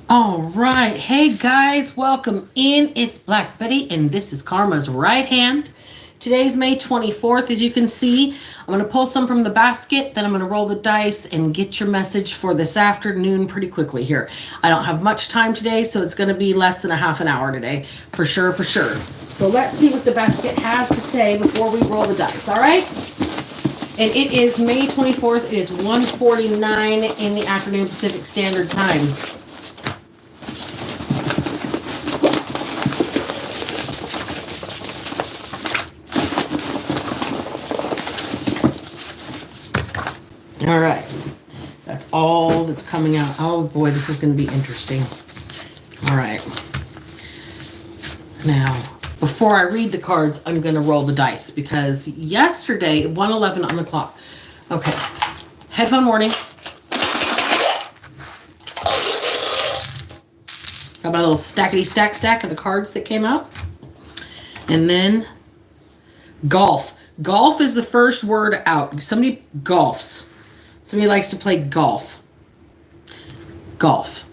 All right. Hey guys, welcome in. It's Black Betty and this is Karma's Right Hand. Today's May 24th. As you can see, I'm going to pull some from the basket, then I'm going to roll the dice and get your message for this afternoon pretty quickly here. I don't have much time today, so it's going to be less than a half an hour today. For sure. So let's see what the basket has to say before we roll the dice, all right? And it is May 24th. It is 1:49 in the afternoon Pacific Standard Time. All right, that's all that's coming out. Oh boy, this is going to be interesting. All right. Now, before I read the cards, I'm going to roll the dice because yesterday, 1:11 on the clock. Okay, headphone warning. Got my little stackety stack of the cards that came out. And then golf. Golf is the first word out. Somebody golfs. Somebody likes to play golf. Golf.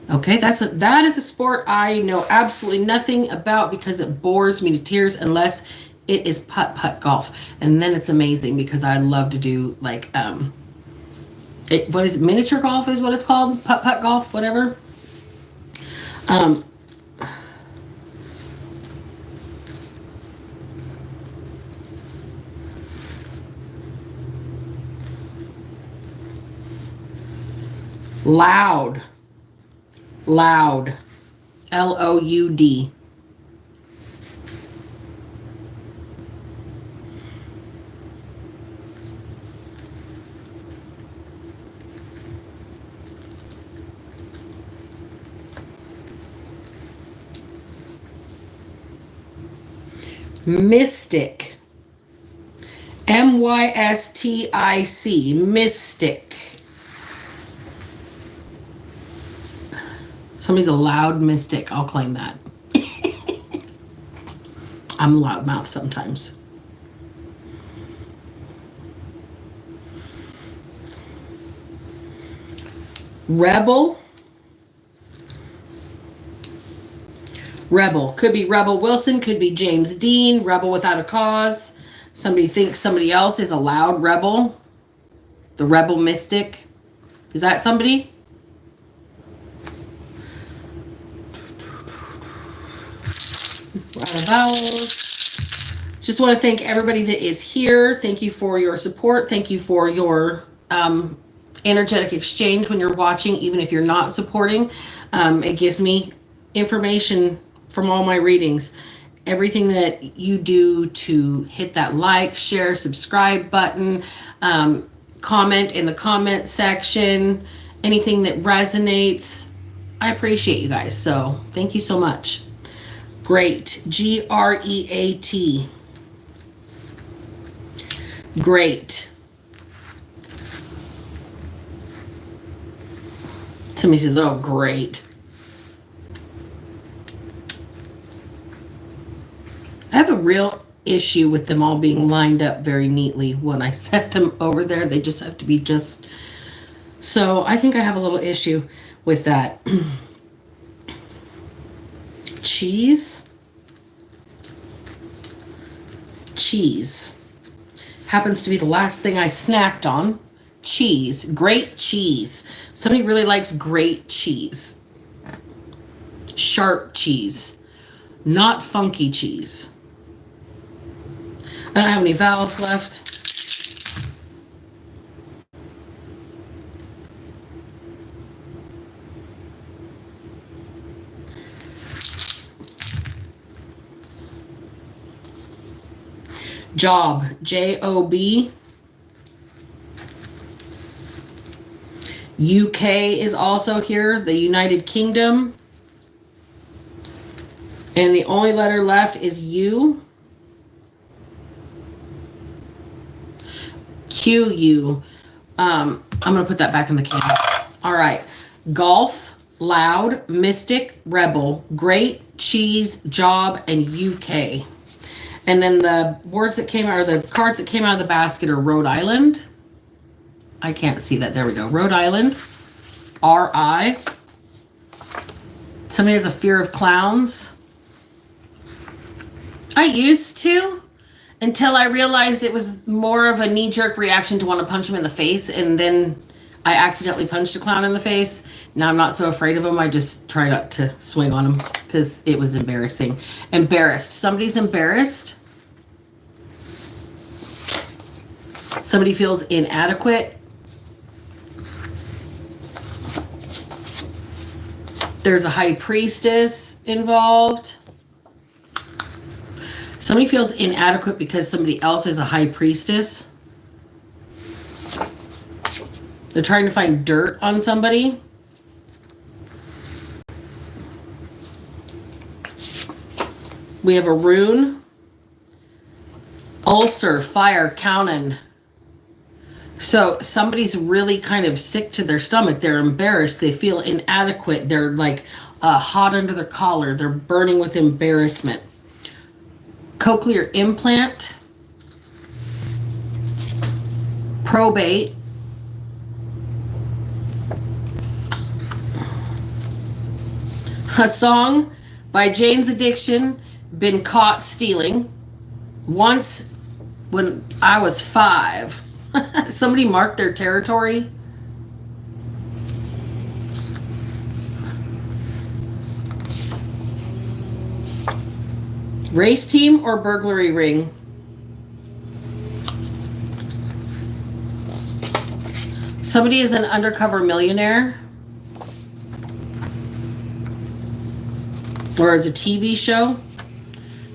Okay, that is a sport I know absolutely nothing about because it bores me to tears unless it is putt golf. And then it's amazing because I love to do like what is it? Miniature golf is what it's called? Putt golf, whatever. Loud. Loud. Mystic. MYSTIC. Mystic. Somebody's a loud mystic. I'll claim that. I'm a loudmouth sometimes. Rebel. Rebel. Could be Rebel Wilson. Could be James Dean. Rebel without a cause. Somebody thinks somebody else is a loud rebel. The rebel mystic. Is that somebody? Vowels. Just want to thank everybody that is here. Thank you for your support. Thank you for your energetic exchange when you're watching, even if you're not supporting. It gives me information from all my readings. Everything that you do to hit that like, share, subscribe button, comment in the comment section, anything that resonates. I appreciate you guys. So thank you so much. Great. Great. Great. Somebody says, oh, great. I have a real issue with them all being lined up very neatly when I set them over there. They just have to be just... So I think I have a little issue with that. Cheese. Cheese. Happens to be the last thing I snacked on. Cheese. Great cheese. Somebody really likes great cheese. Sharp cheese. Not funky cheese. I don't have any vowels left. Job. Job. UK is also here. The United Kingdom. And the only letter left is U. QU. I'm going to put that back in the can. All right. Golf, loud, mystic, rebel, great, cheese, job, and UK. And then the words that came out, or the cards that came out of the basket are Rhode Island, I can't see that. There we go. Rhode Island. R.I. Somebody has a fear of clowns. I used to, until I realized it was more of a knee-jerk reaction to want to punch him in the face, and then I accidentally punched a clown in the face. Now I'm not so afraid of him. I just try not to swing on him because it was embarrassing. Embarrassed. Somebody's embarrassed. Somebody feels inadequate. There's a high priestess involved. Somebody feels inadequate because somebody else is a high priestess. They're trying to find dirt on somebody. We have a rune. Ulcer, fire, counting. So somebody's really kind of sick to their stomach. They're embarrassed. They feel inadequate. They're like hot under their collar. They're burning with embarrassment. Cochlear implant. Probate. A song by Jane's Addiction, Been Caught Stealing. Once when I was 5. Somebody marked their territory. Race team or burglary ring? Somebody is an undercover millionaire. Or it's a TV show.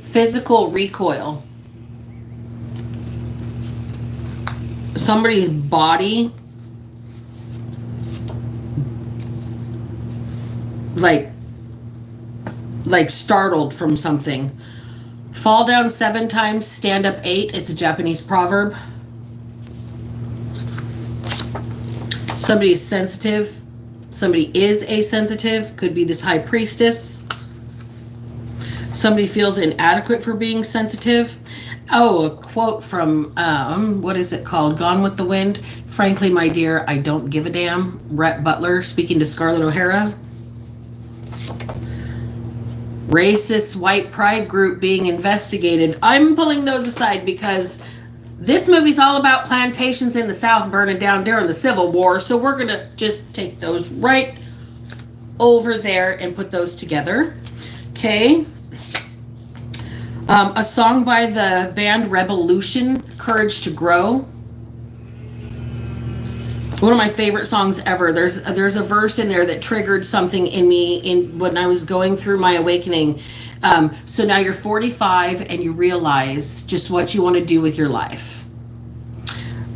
Physical recoil. Somebody's body like startled from something. Fall down 7 times, stand up 8. It's a Japanese proverb. Somebody is sensitive. Somebody is asensitive. Could be this high priestess. Somebody feels inadequate for being sensitive. Oh, a quote from, what is it called? Gone with the Wind. Frankly, my dear, I don't give a damn. Rhett Butler speaking to Scarlett O'Hara. Racist white pride group being investigated. I'm pulling those aside because this movie's all about plantations in the South burning down during the Civil War. So we're going to just take those right over there and put those together. Okay. A song by the band Revolution, Courage to Grow. One of my favorite songs ever. There's a verse in there that triggered something in me when I was going through my awakening. So now you're 45 and you realize just what you want to do with your life.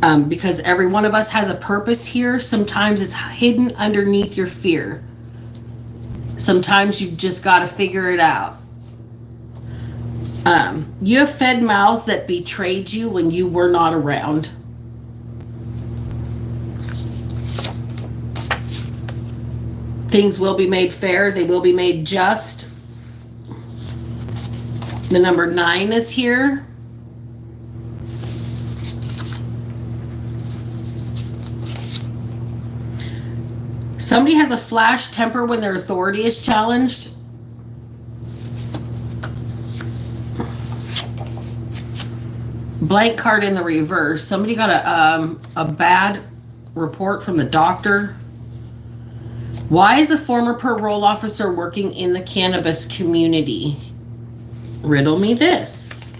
Because every one of us has a purpose here. Sometimes it's hidden underneath your fear. Sometimes you just got to figure it out. You have fed mouths that betrayed you when you were not around. Things will be made fair. They will be made just. The number 9 is here. Somebody has a flash temper when their authority is challenged. Blank card in the reverse. Somebody got a bad report from the doctor. Why is a former parole officer working in the cannabis community? Riddle me this.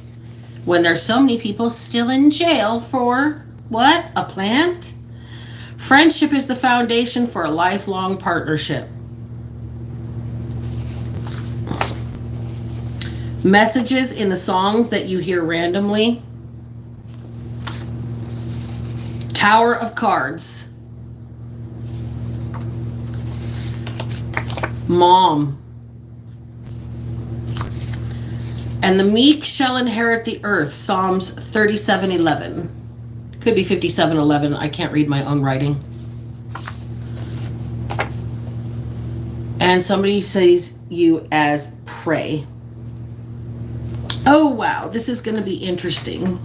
When there's so many people still in jail for what? A plant? Friendship is the foundation for a lifelong partnership. Messages in the songs that you hear randomly. Tower of Cards. Mom. And the meek shall inherit the earth. Psalms 37:11. Could be 57:11. I can't read my own writing. And somebody says you as pray. Oh wow, this is going to be interesting.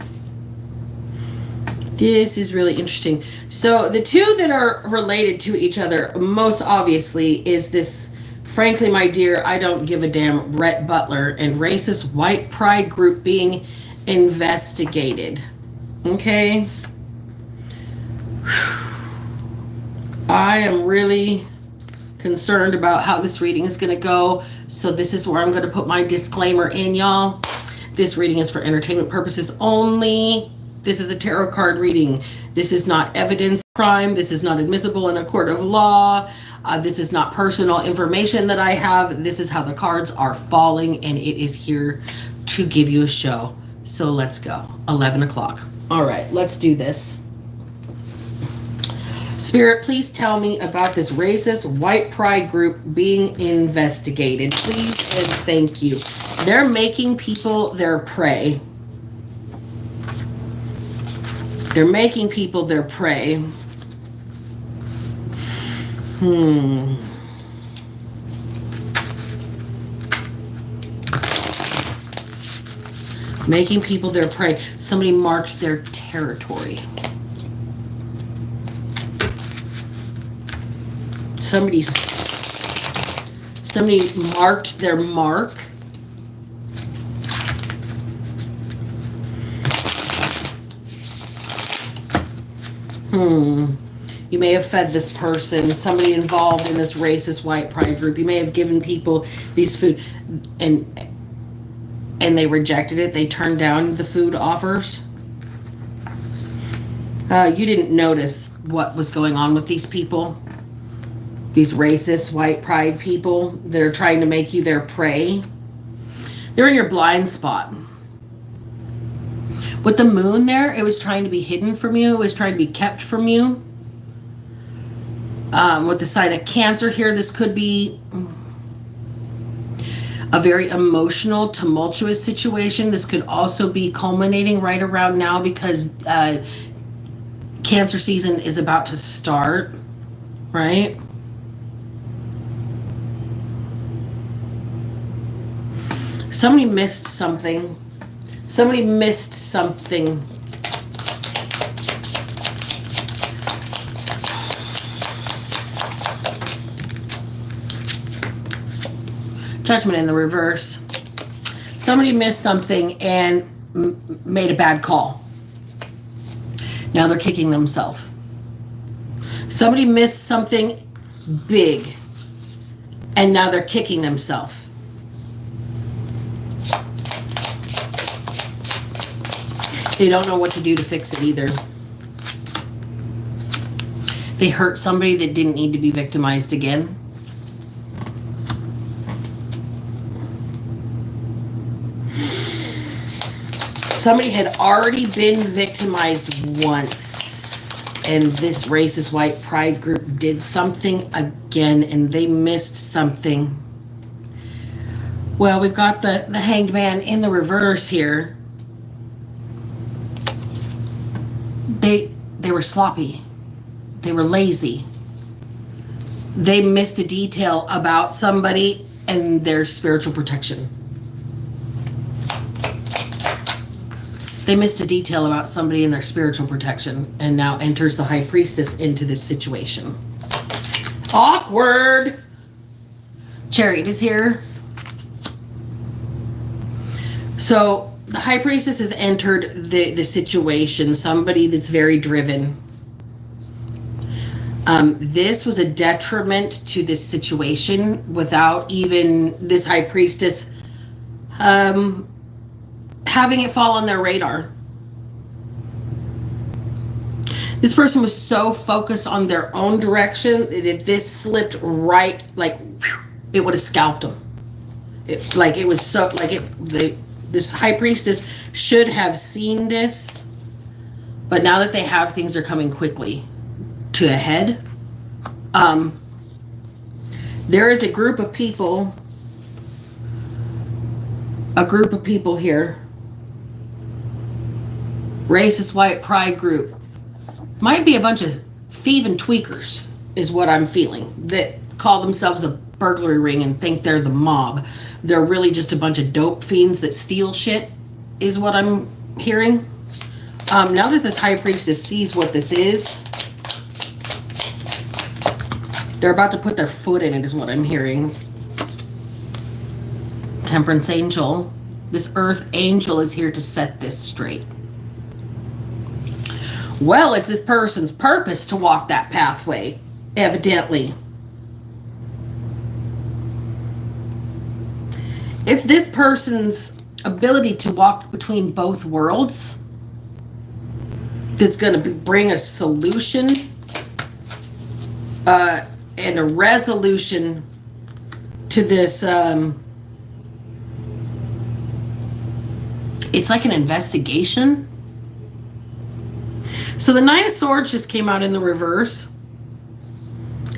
This is really interesting. So the two that are related to each other most obviously is this, frankly, my dear, I don't give a damn, Rhett Butler and racist white pride group being investigated. Okay? I am really concerned about how this reading is going to go. So this is where I'm going to put my disclaimer in, y'all. This reading is for entertainment purposes only. This is a tarot card reading. This is not evidence of crime. This is not admissible in a court of law. This is not personal information that I have. This is how the cards are falling, and it is here to give you a show. So let's go. 11 o'clock. All right, let's do this. Spirit, please tell me about this racist white pride group being investigated. Please and thank you. They're making people their prey. They're making people their prey. Making people their prey. Somebody marked their territory. Somebody marked their mark. You may have fed this person, somebody involved in this racist white pride group. You may have given people these food and they rejected it. They turned down the food offers. You didn't notice what was going on with these people. These racist white pride people that are trying to make you their prey. They're in your blind spot. With the moon there, it was trying to be hidden from you. It was trying to be kept from you. With the sign of Cancer here, this could be a very emotional, tumultuous situation. This could also be culminating right around now because Cancer season is about to start, right? Somebody missed something. Somebody missed something. Judgment in the reverse. Somebody missed something and made a bad call. Now they're kicking themselves. Somebody missed something big and now they're kicking themselves. They don't know what to do to fix it either. They hurt somebody that didn't need to be victimized again. Somebody had already been victimized once, and this racist white pride group did something again, and they missed something. Well, we've got the Hanged Man in the reverse here. They were sloppy. They were lazy. They missed a detail about somebody and their spiritual protection. They missed a detail about somebody and their spiritual protection, and now enters the High Priestess into this situation. Awkward! Chariot is here. So the High Priestess has entered the situation. Somebody that's very driven. This was a detriment to this situation without even this High Priestess having it fall on their radar. This person was so focused on their own direction that this slipped right, like it would have scalped them. This High Priestess should have seen this, but now that they have, things are coming quickly to a head. There is a group of people here. Racist white pride group. Might be a bunch of thieving tweakers, is what I'm feeling, that call themselves a burglary ring and think they're the mob. They're really just a bunch of dope fiends that steal shit, is what I'm hearing. Now that this high priestess sees what this is, they're about to put their foot in it, is what I'm hearing. Temperance angel. This earth angel is here to set this straight. Well, it's this person's purpose to walk that pathway, evidently. It's this person's ability to walk between both worlds that's going to bring a solution and a resolution to this. It's like an investigation. So the Nine of Swords just came out in the reverse.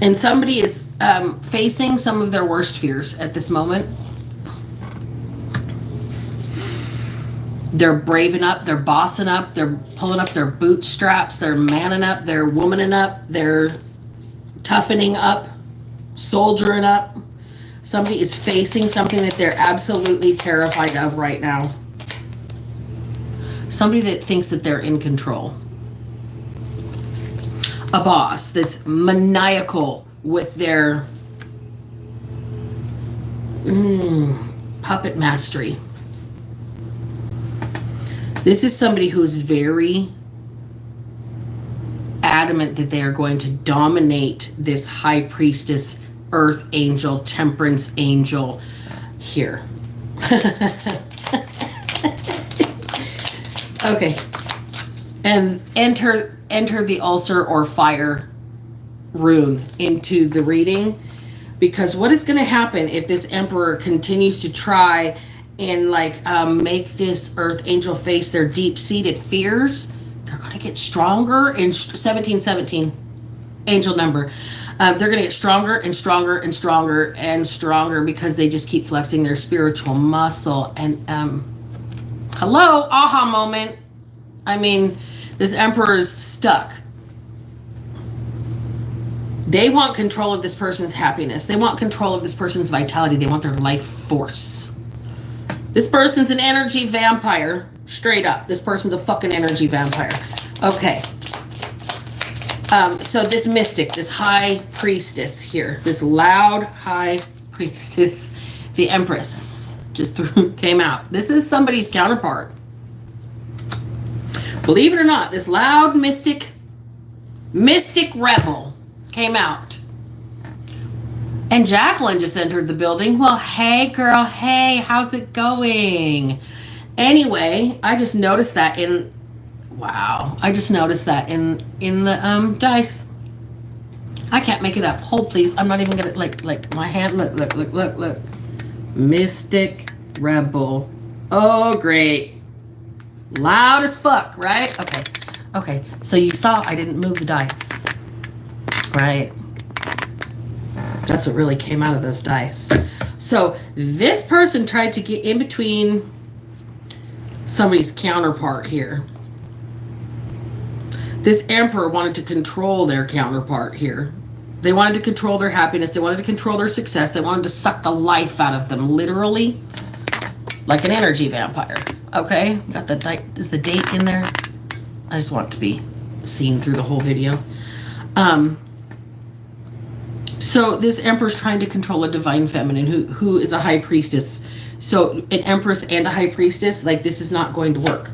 And somebody is facing some of their worst fears at this moment. They're braving up, they're bossing up, they're pulling up their bootstraps, they're manning up, they're womaning up, they're toughening up, soldiering up. Somebody is facing something that they're absolutely terrified of right now. Somebody that thinks that they're in control. A boss that's maniacal with their puppet mastery. This is somebody who's very adamant that they are going to dominate this high priestess, earth angel, temperance angel here. Okay. And enter the ulcer or fire rune into the reading, because what is going to happen if this emperor continues to try and make this earth angel face their deep-seated fears? They're going to get stronger. In 1717 angel number, they're going to get stronger and stronger and stronger and stronger because they just keep flexing their spiritual muscle. And hello, aha moment. I mean, this emperor is stuck. They want control of this person's happiness. They want control of this person's vitality. They want their life force. This person's an energy vampire. Straight up. This person's a fucking energy vampire. Okay. So this mystic, this high priestess here, this loud high priestess, the Empress, just came out. This is somebody's counterpart. Believe it or not, this loud mystic rebel came out. And Jacqueline just entered the building. Well, hey girl, hey, how's it going? Anyway, I just noticed that in the dice. I can't make it up. Hold please. I'm not even gonna like my hand. Look. Mystic rebel. Oh great. Loud as fuck, right? Okay. So you saw I didn't move the dice. Right? That's what really came out of those dice. So this person tried to get in between somebody's counterpart here. This emperor wanted to control their counterpart here. They wanted to control their happiness. They wanted to control their success. They wanted to suck the life out of them, literally, like an energy vampire. Okay, got the date. Is the date in there? I just want it to be seen through the whole video. So this emperor's trying to control a divine feminine who is a high priestess. So an empress and a high priestess, this is not going to work.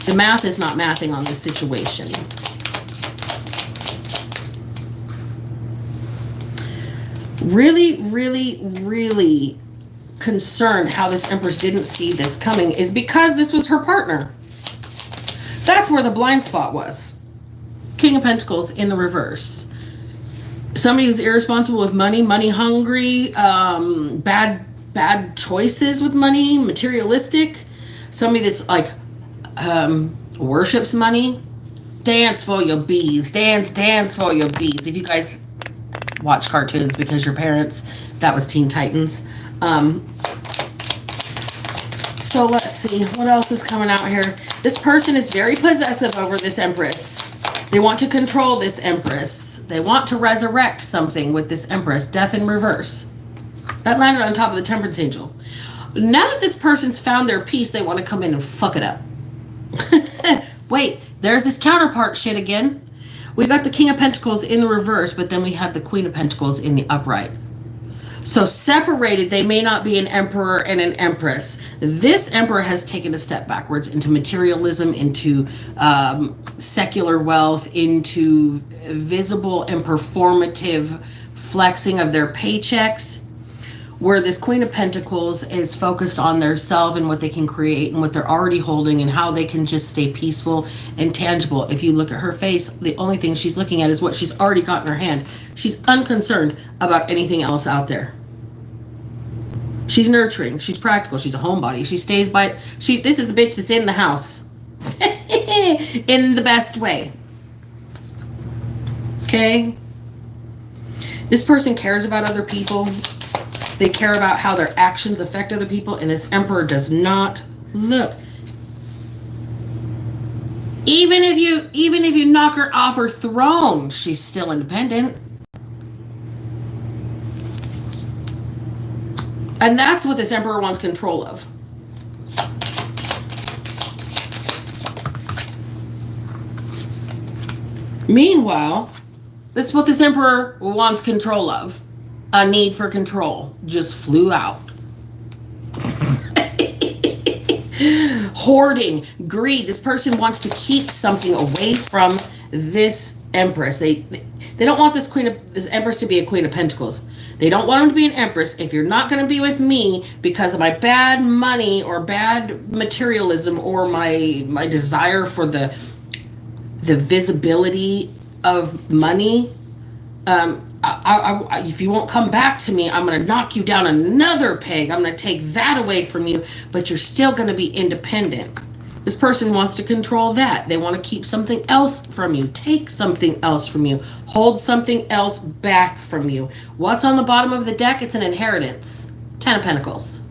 The math is not mathing on this situation. Really, really, really concerned how this empress didn't see this coming is because this was her partner. That's where the blind spot was. King of Pentacles in the reverse. Somebody who's irresponsible with money, money hungry, bad choices with money, materialistic. Somebody that's worships money. Dance for your bees. Dance for your bees. If you guys watch cartoons because your parents, that was Teen Titans. So let's see what else is coming out here. This person is very possessive over this empress. They want to control this empress. They want to resurrect something with this empress. Death in reverse. That landed on top of the temperance angel. Now that this person's found their peace, they want to come in and fuck it up. Wait, There's this counterpart shit again. We got the King of Pentacles in the reverse, but then we have the Queen of Pentacles in the upright. So separated, they may not be an emperor and an empress. This emperor has taken a step backwards into materialism, into secular wealth, into visible and performative flexing of their paychecks, where this Queen of Pentacles is focused on their self and what they can create and what they're already holding and how they can just stay peaceful and tangible. If you look at her face, the only thing she's looking at is what she's already got in her hand. She's unconcerned about anything else out there. She's nurturing. She's practical. She's a homebody. She stays by... This is a bitch that's in the house. In the best way. Okay? This person cares about other people. They care about how their actions affect other people, and this emperor does not look. Even if you knock her off her throne, she's still independent. And that's what this emperor wants control of. Meanwhile, this is what this emperor wants control of. A need for control just flew out. Hoarding, greed. This person wants to keep something away from this empress. They don't want this empress to be a Queen of Pentacles. They don't want him to be an empress. If you're not going to be with me because of my bad money or bad materialism or my desire for the visibility of money, if you won't come back to me, I'm going to knock you down another peg. I'm going to take that away from you, but you're still going to be independent. This person wants to control that. They want to keep something else from you, take something else from you, hold something else back from you. What's on the bottom of the deck? It's an inheritance. 10 of Pentacles.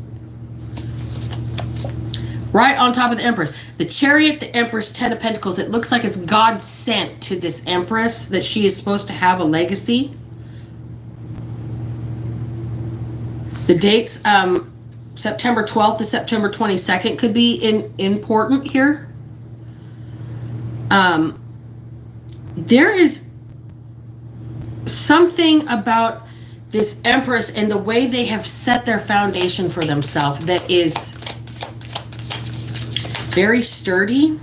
Right on top of the Empress. The Chariot, the Empress, 10 of Pentacles. It looks like it's God sent to this Empress, that she is supposed to have a legacy. The dates, September 12th to September 22nd could be important here. There is something about this Empress and the way they have set their foundation for themselves that is very sturdy.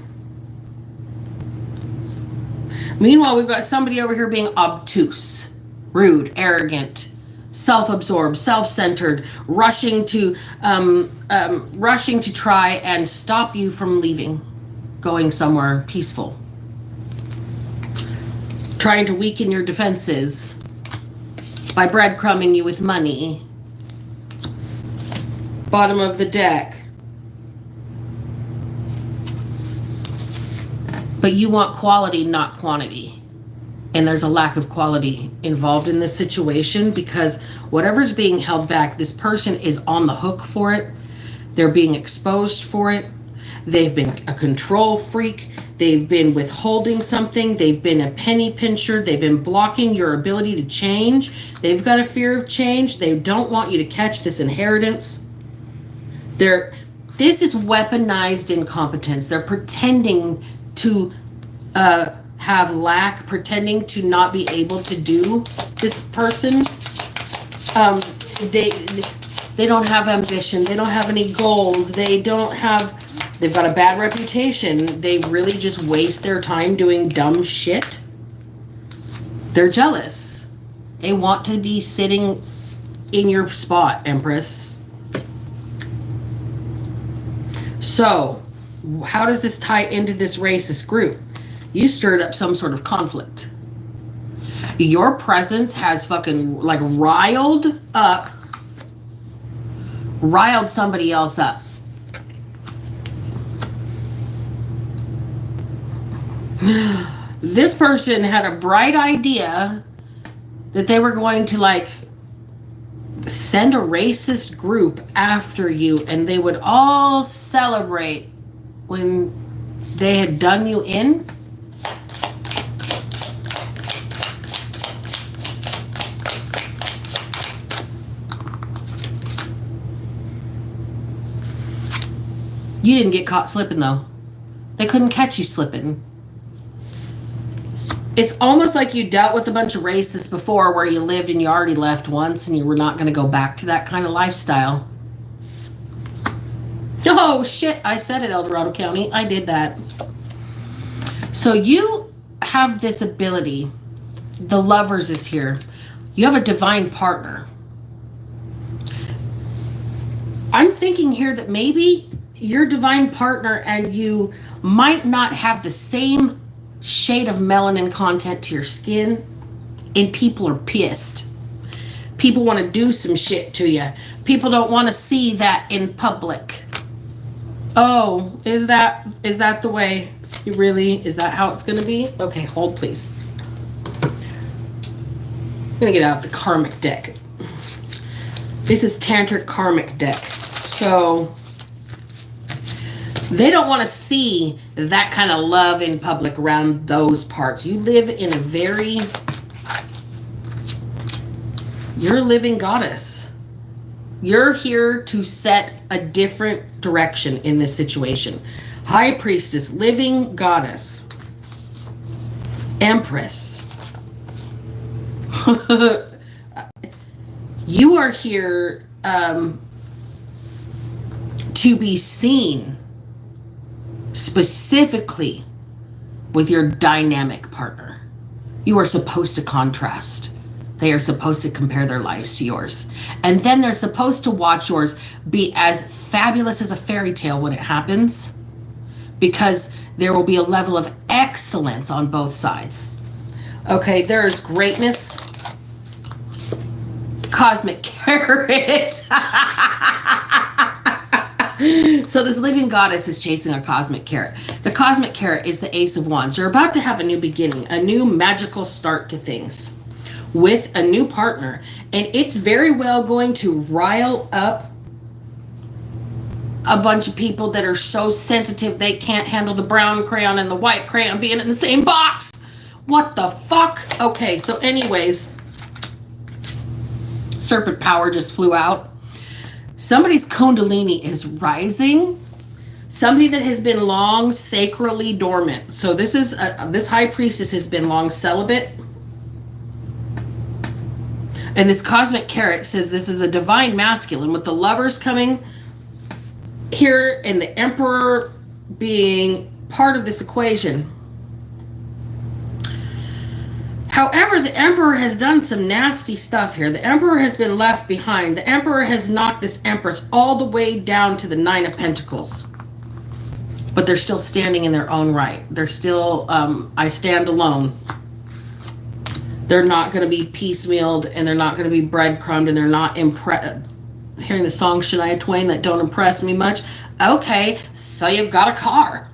Meanwhile, we've got somebody over here being obtuse, rude, arrogant, self-absorbed, self-centered, rushing to try and stop you from leaving, going somewhere peaceful, trying to weaken your defenses by breadcrumbing you with money. Bottom of the deck. But you want quality, not quantity. And there's a lack of quality involved in this situation because whatever's being held back, this person is on the hook for it. They're being exposed for it. They've been a control freak. They've been withholding something. They've been a penny pincher. They've been blocking your ability to change. They've got a fear of change. They don't want you to catch this inheritance. This is weaponized incompetence. They're pretending to have lack, pretending to not be able to do this person. They don't have ambition. They don't have any goals. They've got a bad reputation. They really just waste their time doing dumb shit. They're jealous. They want to be sitting in your spot, Empress. So, how does this tie into this racist group? You stirred up some sort of conflict. Your presence has fucking like riled somebody else up. This person had a bright idea that they were going to like send a racist group after you and they would all celebrate when they had done you in. You didn't get caught slipping though. They couldn't catch you slipping. It's almost like you dealt with a bunch of racists before where you lived and you already left once and you were not going to go back to that kind of lifestyle. Oh, shit. I said it, El Dorado County. I did that. So you have this ability. The Lovers is here. You have a divine partner. I'm thinking here that maybe your divine partner and you might not have the same shade of melanin content to your skin, and people are pissed. People want to do some shit to you. People don't want to see that in public. Oh, is that the way? You really? Is that how it's going to be? Okay, hold please. I'm going to get out the karmic deck. This is Tantric Karmic deck. So they don't want to see that kind of love in public around those parts. You live in a very... You're a living goddess. You're here to set a different direction in this situation. High Priestess, living goddess, Empress. You are here to be seen specifically with your dynamic partner. You are supposed to contrast. They are supposed to compare their lives to yours. And then they're supposed to watch yours be as fabulous as a fairy tale when it happens, because there will be a level of excellence on both sides. Okay, there is greatness. Cosmic carrot. So this living goddess is chasing a cosmic carrot. The cosmic carrot is the Ace of Wands. You're about to have a new beginning, a new magical start to things with a new partner. And it's very well going to rile up a bunch of people that are so sensitive they can't handle the brown crayon and the white crayon being in the same box. What the fuck? Okay, so anyways, serpent power just flew out. Somebody's kundalini is rising. Somebody that has been long sacrally dormant. So this is this high priestess has been long celibate. And this cosmic carrot says this is a divine masculine with the Lovers coming here and the Emperor being part of this equation. However, the Emperor has done some nasty stuff here. The Emperor has been left behind. The Emperor has knocked this Empress all the way down to the Nine of Pentacles. But they're still standing in their own right. They're still, I stand alone. They're not going to be piecemealed, and they're not going to be breadcrumbed, and they're not hearing the song Shania Twain that don't impress me much. Okay, so you've got a car.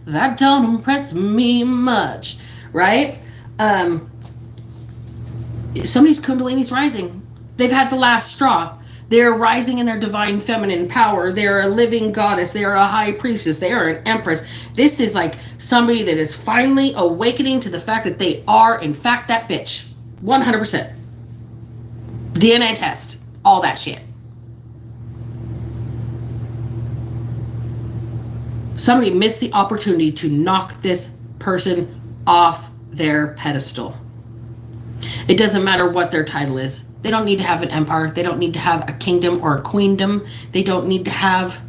That don't impress me much, right? Somebody's kundalini's rising. They've had the last straw. They're rising in their divine feminine power. They're a living goddess. They're a high priestess. They are an empress. This is like somebody that is finally awakening to the fact that they are, in fact, that bitch. 100%. DNA test. All that shit. Somebody missed the opportunity to knock this person off their pedestal. It doesn't matter what their title is. They don't need to have an empire. They don't need to have a kingdom or a queendom. They don't need to have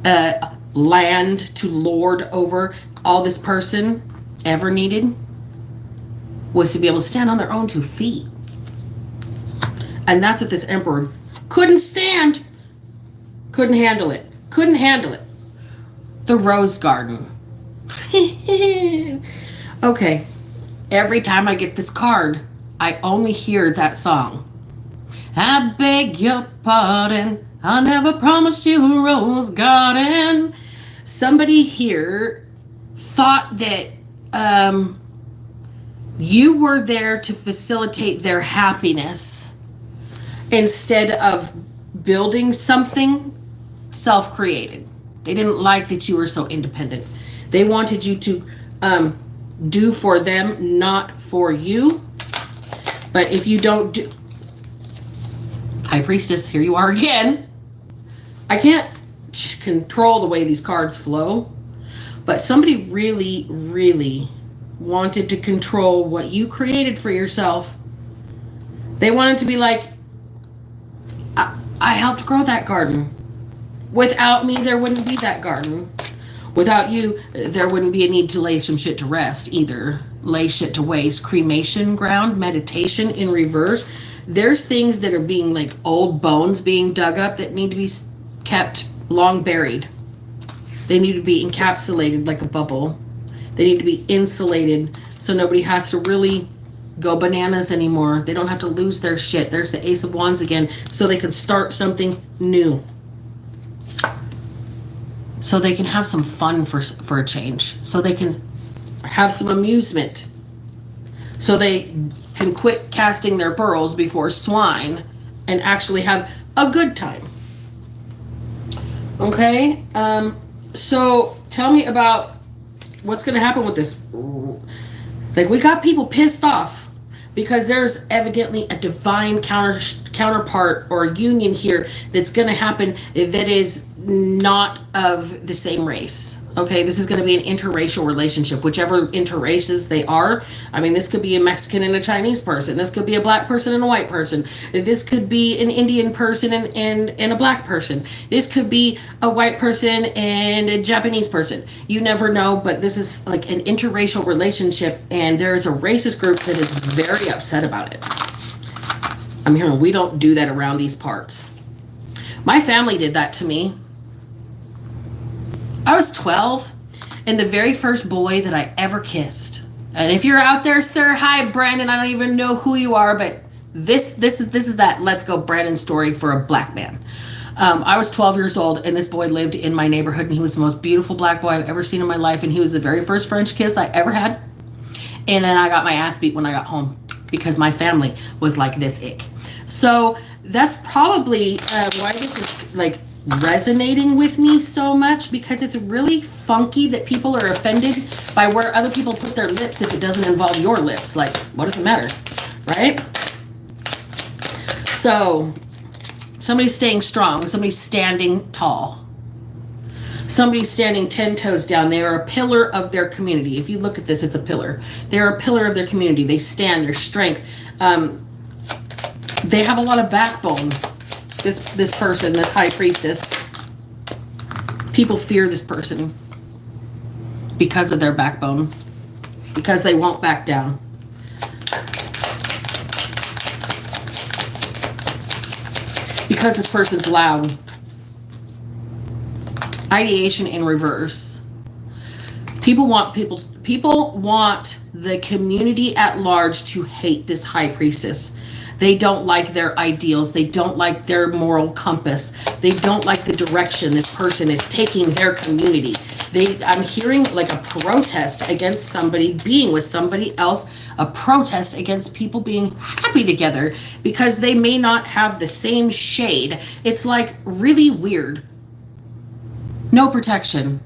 a land to lord over. All this person ever needed was to be able to stand on their own 2 feet. And that's what this Emperor couldn't stand. Couldn't handle it. Couldn't handle it. The Rose Garden. Okay. Every time I get this card, I only hear that song. I beg your pardon. I never promised you a rose garden. Somebody here thought that you were there to facilitate their happiness instead of building something self-created. They didn't like that you were so independent. They wanted you to do for them, not for you. But if you don't do... High Priestess, here you are again. I can't control the way these cards flow, but somebody really, really wanted to control what you created for yourself. They wanted to be like, I helped grow that garden. Without me, there wouldn't be that garden. Without you, there wouldn't be a need to lay some shit to rest either. Lay shit to waste. Cremation ground, meditation in reverse. There's things that are being like old bones being dug up that need to be kept long buried. They need to be encapsulated like a bubble. They need to be insulated so nobody has to really go bananas anymore. They don't have to lose their shit. There's the Ace of Wands again. So they can start something new. So they can have some fun for a change. So they can have some amusement. So they can quit casting their pearls before swine and actually have a good time. Okay? So tell me about what's going to happen with this. Like, we got people pissed off because there's evidently a divine counterpart or union here that's going to happen that is not of the same race. Okay, this is going to be an interracial relationship, whichever interraces they are. I mean, this could be a Mexican and a Chinese person. This could be a black person and a white person. This could be an Indian person and a black person. This could be a white person and a Japanese person. You never know, but this is like an interracial relationship, and there's a racist group that is very upset about it. I'm hearing we don't do that around these parts. My family did that to me. I was 12, and the very first boy that I ever kissed. And if you're out there, sir, hi, Brandon. I don't even know who you are, but this is that Let's Go Brandon story for a black man. I was 12 years old, and this boy lived in my neighborhood, and he was the most beautiful black boy I've ever seen in my life, and he was the very first French kiss I ever had. And then I got my ass beat when I got home because my family was like this ick. So that's probably why this is like resonating with me so much, because it's really funky that people are offended by where other people put their lips if it doesn't involve your lips. Like, what does it matter, right? So somebody's staying strong, somebody's standing tall, somebody's standing 10 toes down. They are a pillar of their community. If you look at this, it's a pillar. They're a pillar of their community. They stand, their strength. They have a lot of backbone. This person, this high priestess, people fear this person because of their backbone, because they won't back down. Because this person's loud. Ideation in reverse. People want the community at large to hate this high priestess. They don't like their ideals. They don't like their moral compass. They don't like the direction this person is taking their community. I'm hearing like a protest against somebody being with somebody else, a protest against people being happy together because they may not have the same shade. It's like really weird. No protection.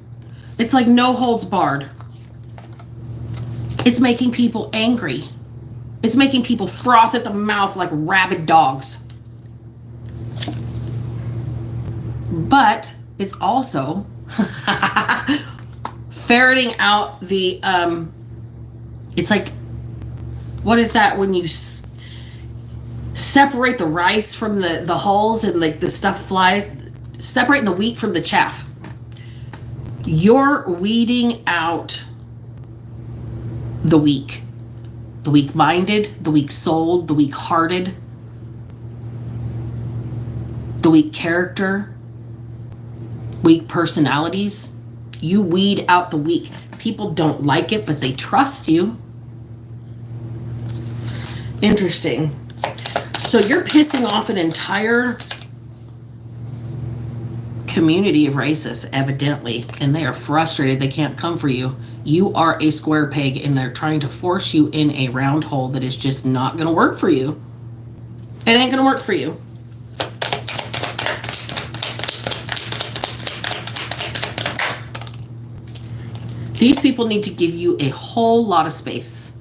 It's like no holds barred. It's making people angry. It's making people froth at the mouth like rabid dogs. But it's also ferreting out the, it's like, what is that when you separate the rice from the hulls and like the stuff flies, separating the wheat from the chaff. You're weeding out the weak. The weak-minded, the weak-souled, the weak-hearted, the weak character, weak personalities. You weed out the weak. People don't like it, but they trust you. Interesting. So you're pissing off an entire community of racists, evidently, and they are frustrated they can't come for you. You are a square peg, and they're trying to force you in a round hole that is just not going to work for you. It ain't going to work for you. These people need to give you a whole lot of space.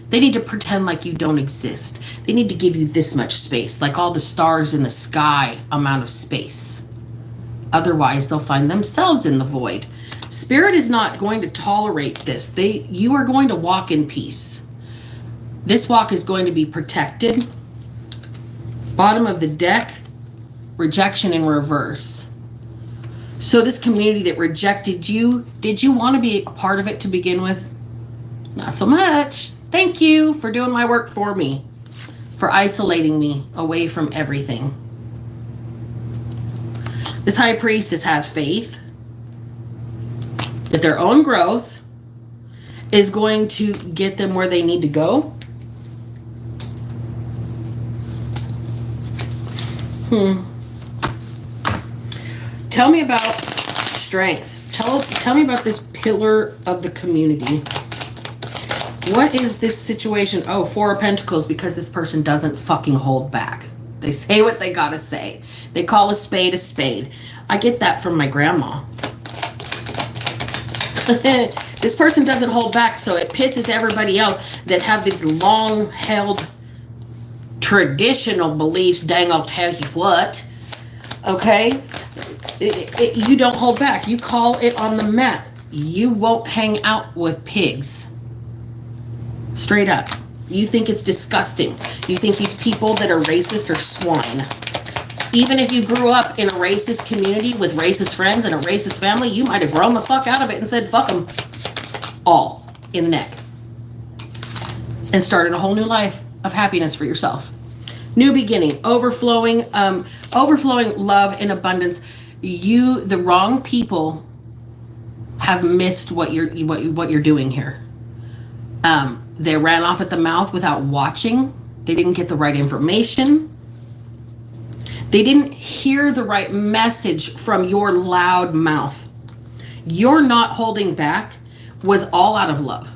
They need to pretend like you don't exist. They need to give you this much space, like all the stars in the sky amount of space. Otherwise, they'll find themselves in the void. Spirit is not going to tolerate this. You are going to walk in peace. This walk is going to be protected. Bottom of the deck, rejection in reverse. So this community that rejected you, did you want to be a part of it to begin with? Not so much. Thank you for doing my work for me, for isolating me away from everything. This high priestess has faith that their own growth is going to get them where they need to go. Tell me about strength. Tell me about this pillar of the community. What is this situation? Oh, Four of Pentacles, because this person doesn't fucking hold back. They say what they gotta say. They call a spade a spade. I get that from my grandma. This person doesn't hold back, so it pisses everybody else that have these long-held traditional beliefs. Dang, I'll tell you what. Okay? You don't hold back. You call it on the mat. You won't hang out with pigs. Straight up. You think it's disgusting. You think these people that are racist are swine. Even if you grew up in a racist community with racist friends and a racist family, you might have grown the fuck out of it and said, fuck them all in the neck. And started a whole new life of happiness for yourself. New beginning, overflowing love and abundance. The wrong people have missed what you're doing here. They ran off at the mouth without watching. They didn't get the right information. They didn't hear the right message from your loud mouth. Your not holding back was all out of love,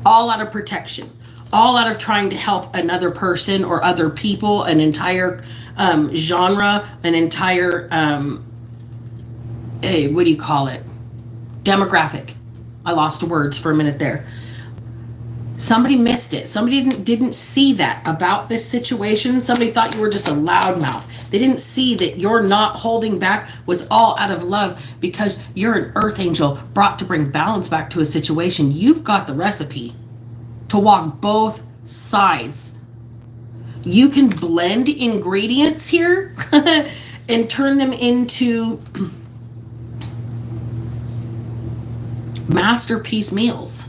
all out of protection, all out of trying to help another person or other people, an entire genre, an entire, what do you call it? Demographic. I lost words for a minute there. Somebody missed it. Somebody didn't see that about this situation. Somebody thought you were just a loudmouth. They didn't see that your not holding back was all out of love because you're an earth angel brought to bring balance back to a situation. You've got the recipe to walk both sides. You can blend ingredients here and turn them into masterpiece meals.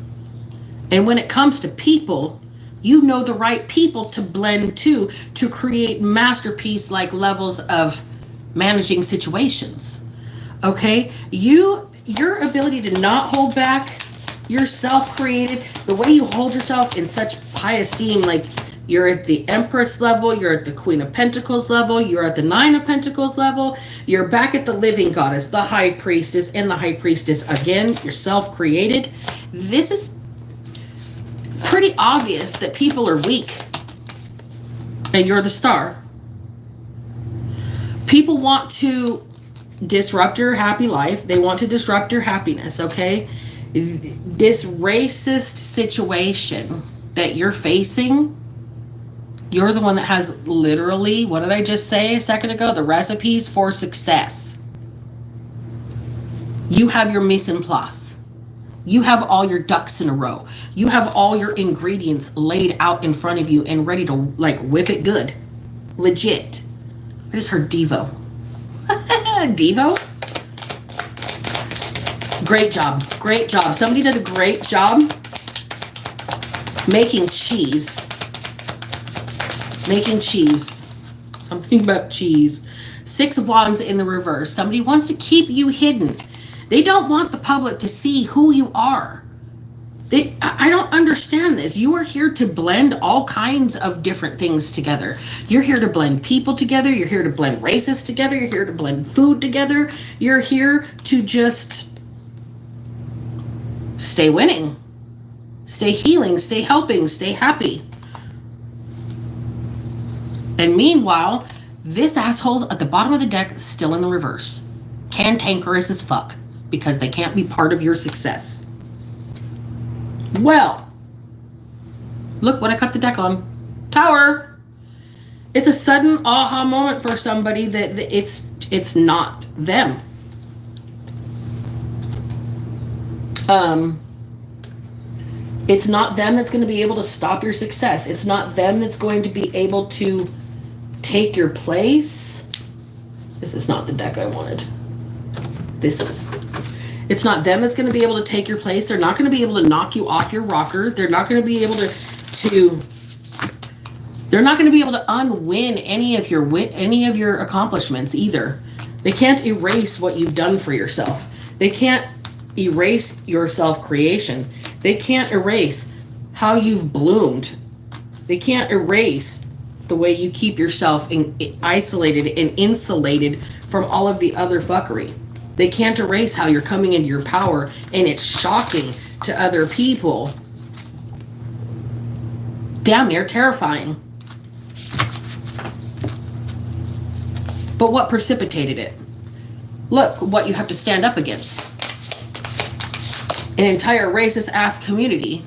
And when it comes to people, you know the right people to blend to create masterpiece-like levels of managing situations. Okay? Your ability to not hold back, you're self-created, the way you hold yourself in such high esteem, like you're at the Empress level, you're at the Queen of Pentacles level, you're at the Nine of Pentacles level, you're back at the Living Goddess, the High Priestess, and the High Priestess again, you're self-created. This is pretty obvious that people are weak and you're the star. People want to disrupt your happy life. They want to disrupt your happiness, okay? This racist situation that you're facing, you're the one that has literally, what did I just say a second ago? The recipes for success. You have your mise en place. You have all your ducks in a row. You have all your ingredients laid out in front of you and ready to like whip it good. Legit. I just heard Devo. Devo? Great job. Great job. Somebody did a great job making cheese. Making cheese. Something about cheese. Six of Wands in the reverse. Somebody wants to keep you hidden. They don't want the public to see who you are. I don't understand this. You are here to blend all kinds of different things together. You're here to blend people together. You're here to blend races together. You're here to blend food together. You're here to just stay winning, stay healing, stay helping, stay happy. And meanwhile, this asshole's at the bottom of the deck still in the reverse. Cantankerous as fuck. Because they can't be part of your success. Well, look what I cut the deck on. Tower. It's a sudden aha moment for somebody that it's not them. It's not them that's going to be able to stop your success. It's not them that's going to be able to take your place. This is not the deck I wanted. This is. It's not them that's going to be able to take your place. They're not going to be able to knock you off your rocker. They're not going to be able to they're not going to be able to unwin any of your accomplishments either. They can't erase what you've done for yourself. They can't erase your self-creation. They can't erase how you've bloomed. They can't erase the way you keep yourself isolated and insulated from all of the other fuckery. They can't erase how you're coming into your power, and it's shocking to other people. Damn near terrifying. But what precipitated it? Look what you have to stand up against. An entire racist ass community,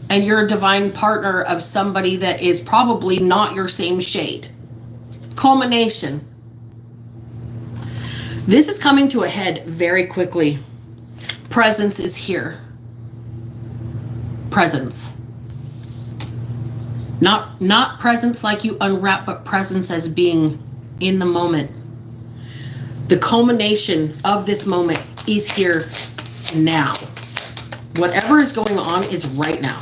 and you're a divine partner of somebody that is probably not your same shade. Culmination. This is coming to a head very quickly. Presence is here. Presence. Not presence like you unwrap, but presence as being in the moment. The culmination of this moment is here now. Whatever is going on is right now.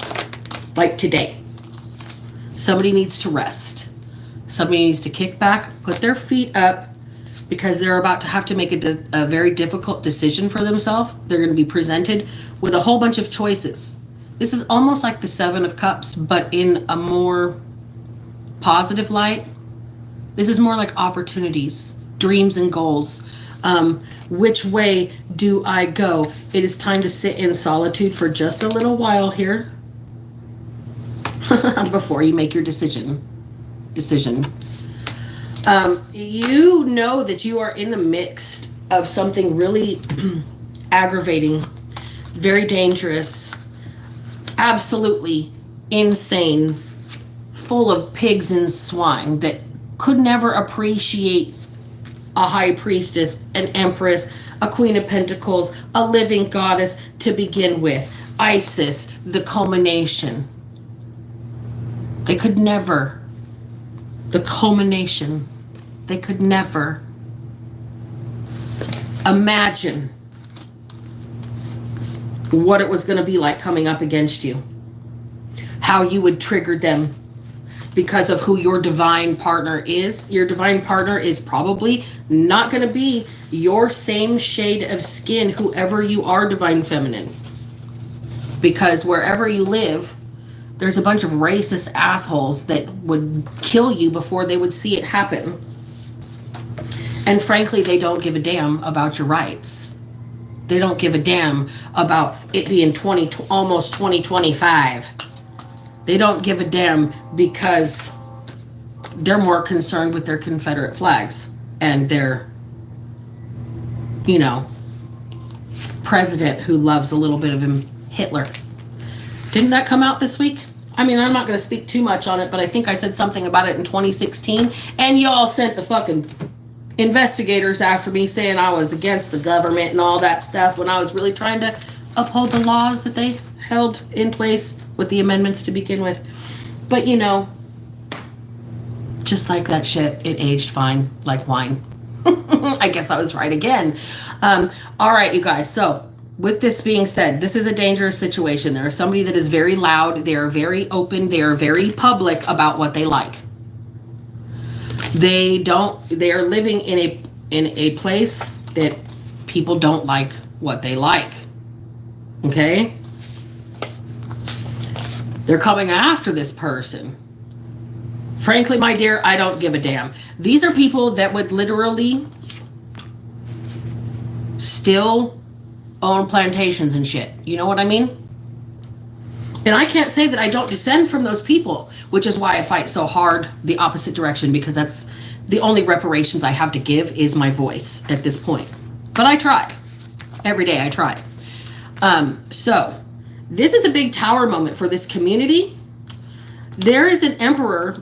Like today. Somebody needs to rest. Somebody needs to kick back, put their feet up, because they're about to have to make a very difficult decision for themselves. They're going to be presented with a whole bunch of choices. This is almost like the Seven of Cups, but in a more positive light. This is more like opportunities, dreams, and goals. Which way do I go? It is time to sit in solitude for just a little while here before you make your decision. You know that you are in the midst of something really aggravating, very dangerous, absolutely insane, full of pigs and swine that could never appreciate a high priestess, an empress, a queen of pentacles, a living goddess to begin with. Isis, the culmination. They could never. The culmination. They could never imagine what it was going to be like coming up against you. How you would trigger them because of who your divine partner is. Your divine partner is probably not going to be your same shade of skin, whoever you are, divine feminine. Because wherever you live, there's a bunch of racist assholes that would kill you before they would see it happen. And frankly, they don't give a damn about your rights. They don't give a damn about it being almost 2025. They don't give a damn because they're more concerned with their Confederate flags and their, president who loves a little bit of him, Hitler. Didn't that come out this week? I mean, I'm not going to speak too much on it, but I think I said something about it in 2016, and y'all sent the fucking investigators after me saying I was against the government and all that stuff when I was really trying to uphold the laws that they held in place with the amendments to begin with. But just like that shit, it aged fine like wine. I guess I was right again. All right, you guys. So with this being said, this is a dangerous situation. There is somebody that is very loud. They are very open. They are very public about what they like. They are living in a place that people don't like what they like. Okay? They're coming after this person. Frankly, my dear, I don't give a damn. These are people that would literally still own plantations and shit. You know what I mean? And I can't say that I don't descend from those people, which is why I fight so hard the opposite direction, because that's the only reparations I have to give is my voice at this point. But I try. Every day I try. So this is a big tower moment for this community. There is an emperor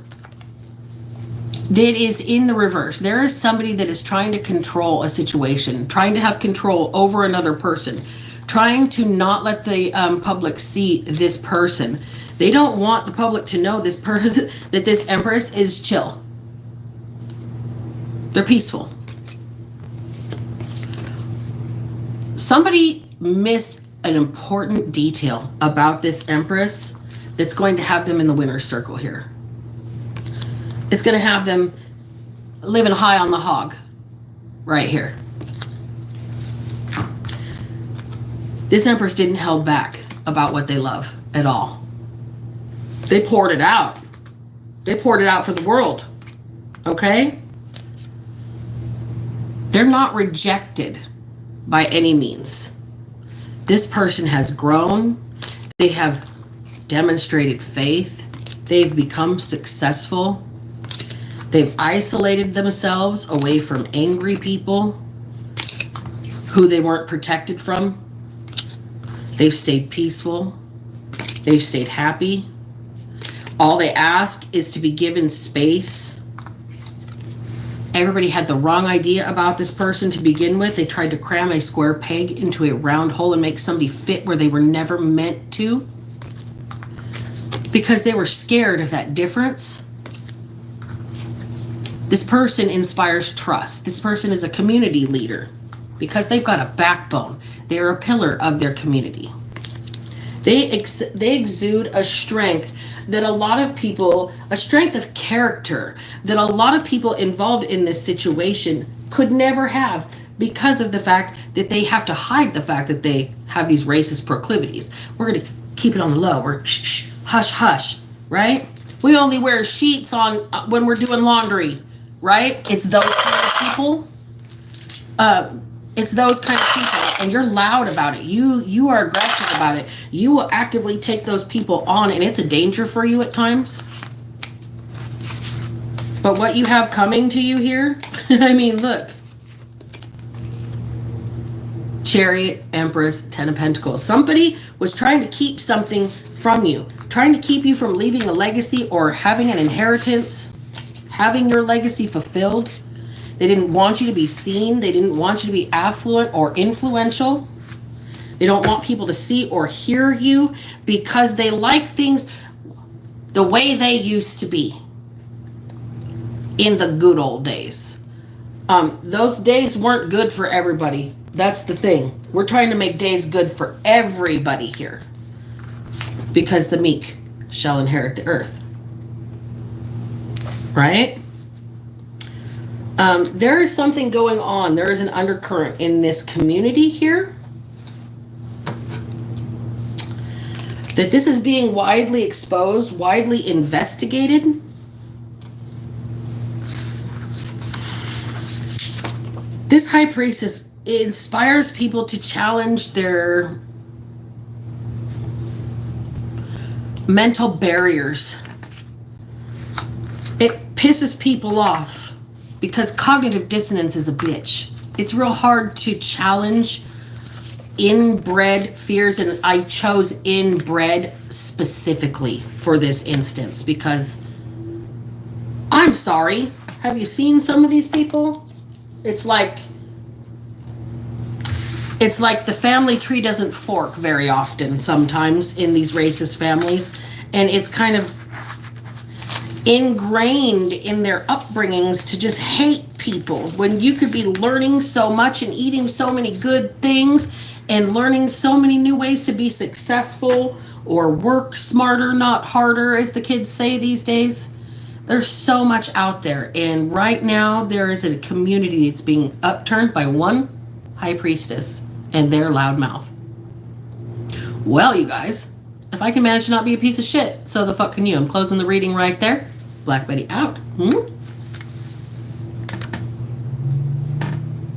that is in the reverse. There is somebody that is trying to control a situation, trying to have control over another person, trying to not let the public see this person. They don't want the public to know this person, that this Empress is chill. They're peaceful. Somebody missed an important detail about this Empress that's going to have them in the winner's circle here. It's going to have them living high on the hog right here. This Empress didn't hold back about what they love at all. They poured it out. They poured it out for the world. Okay? They're not rejected by any means. This person has grown. They have demonstrated faith. They've become successful. They've isolated themselves away from angry people who they weren't protected from. They've stayed peaceful. They've stayed happy. All they ask is to be given space. Everybody had the wrong idea about this person to begin with. They tried to cram a square peg into a round hole and make somebody fit where they were never meant to, because they were scared of that difference. This person inspires trust. This person is a community leader because they've got a backbone. They're a pillar of their community. They exude a strength that a lot of people, a strength of character that a lot of people involved in this situation could never have, because of the fact that they have to hide the fact that they have these racist proclivities. We're going to keep it on the low. We're shh, hush, hush, right? We only wear sheets on when we're doing laundry, right? It's those kind of people. It's those kind of people, and you're loud about it. You are aggressive about it. You will actively take those people on, and it's a danger for you at times. But what you have coming to you here, I mean, look. Chariot, Empress, Ten of Pentacles. Somebody was trying to keep something from you, trying to keep you from leaving a legacy or having an inheritance, having your legacy fulfilled. They didn't want you to be seen. They didn't want you to be affluent or influential. They don't want people to see or hear you because they like things the way they used to be in the good old days. Those days weren't good for everybody. That's the thing. We're trying to make days good for everybody here, because the meek shall inherit the earth. Right? There is something going on. There is an undercurrent in this community here. That this is being widely exposed, widely investigated. This High Priestess inspires people to challenge their mental barriers. It pisses people off. Because cognitive dissonance is a bitch. It's real hard to challenge inbred fears, and I chose inbred specifically for this instance because I'm sorry. Have you seen some of these people? It's like the family tree doesn't fork very often sometimes in these racist families, and it's kind of ingrained in their upbringings to just hate people when you could be learning so much and eating so many good things and learning so many new ways to be successful or work smarter, not harder, as the kids say these days. There's so much out there, and right now there is a community that's being upturned by one High Priestess and their loud mouth. Well, you guys, if I can manage to not be a piece of shit, so the fuck can you. I'm closing the reading right there. Black Betty out.